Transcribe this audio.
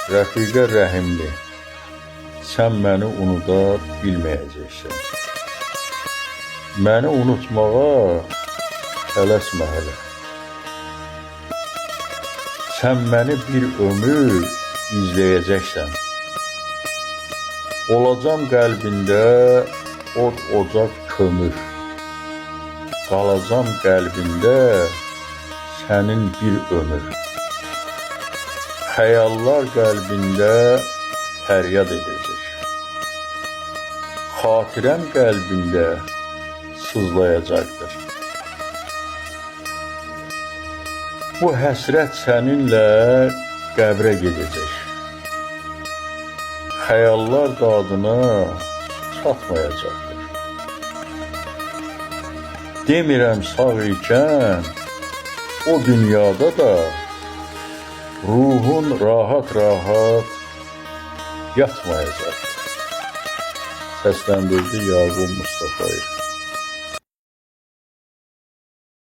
Rəfiqə rəhimli, sən məni unuda bilməyəcəksən. Məni unutmağa tələsmə hələ. Sən məni bir ömür izləyəcəksən. Olacam qəlbində od, ocaq, kömür. Qalacam qəlbində sənin bir ömür. Xəyallar qəlbində fəryad edəcək. Xatirəm qəlbində sızlayacaqdır. Bu həsrət səninlə qəbrə gedəcək. Xəyallar dadına çatmayacaqdır. Demirəm sağ ikən o dünyada da ruhun rahat-rahat yatmayacaqdır. Səsləndirdi Yaqub Mustafayev.